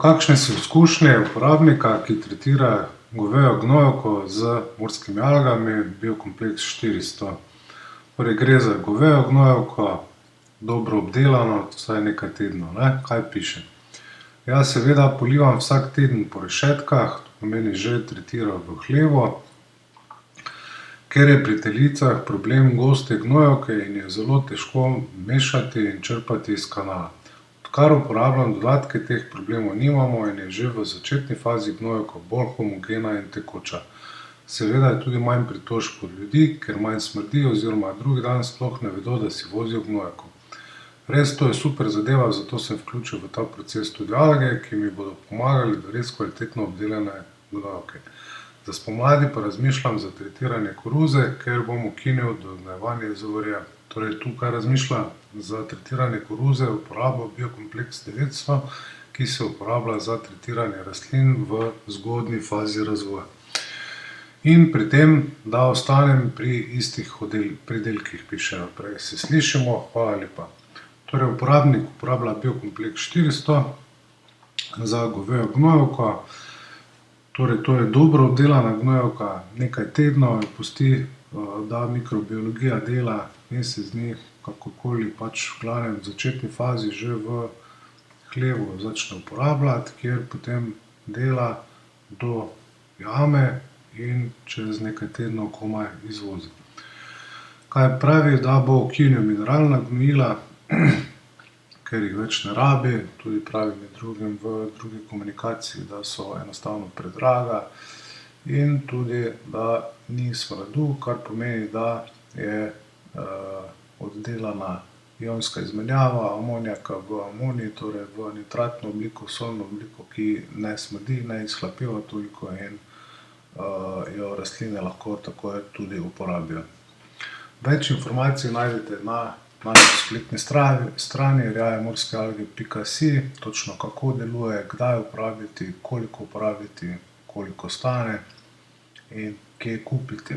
Kakšne so izkušnje uporabnika, ki tretira govejo gnojevko z morskimi algami Biokompleks 400? Torej gre za govejo gnojevko, dobro obdelano, vsaj nekaj tednov, ne. Kaj piše? Jaz seveda polivam vsak teden po rešetkah, to pomeni že tretiral v hlevu, ker je pri telicah problem goste gnojevke in je zelo težko mešati in črpati iz kanala. Odkar uporabljam dodatke, teh problemov nimamo in je že v začetni fazi gnojevka bolj homogena in tekoča. Seveda je tudi manj pritožb od ljudi, ker manj smrdi oziroma drugi dan sploh ne vedo, da si vozijo gnojevko. Res, to je super zadeva, zato sem vključil v ta proces tudi alge, ki mi bodo pomagali do res kvalitetno obdelane gnojevke. Za spomladi pa razmišljam za tretiranje koruze, ker bom ukinil dognjevanje z urejem. Torej tukaj razmišljam za tretiranje koruze uporabo Biokompleks 900, ki se uporablja za tretiranje rastlin v zgodnji fazi razvoja. In pri tem, da ostanem pri istih pridelkih, piše naprej. Se slišimo, hvala lepa. Torej uporabnik uporablja Biokompleks 400 za govejo gnojevko. Torej to je dobro obdelana gnojevka, nekaj tednov jo pusti, da mikrobiologija dela mesec dni, kakorkoli pač v glavnem v začetni fazi že v hlevu začne uporabljati, kjer potem dela do jame in čez nekaj tednov komaj izvozi. Kaj pravi, da bo ukinil mineralna gnojila, ker jih več ne rabi, tudi pravi med drugim v drugi komunikaciji, da so enostavno predraga in tudi, da ni smradu, kar pomeni, da je oddelana ionska izmenjava amonijaka v amonij, torej v nitratno obliko, solno obliko, ki ne smrdi, ne izhlapeva toliko in jo rastline lahko takoj tudi uporabijo. Več informacij najdete na naši spletni strani rjavemorske-alge.si, točno kako deluje, kdaj uporabiti, koliko uporabiti, koliko stane in kje kupiti.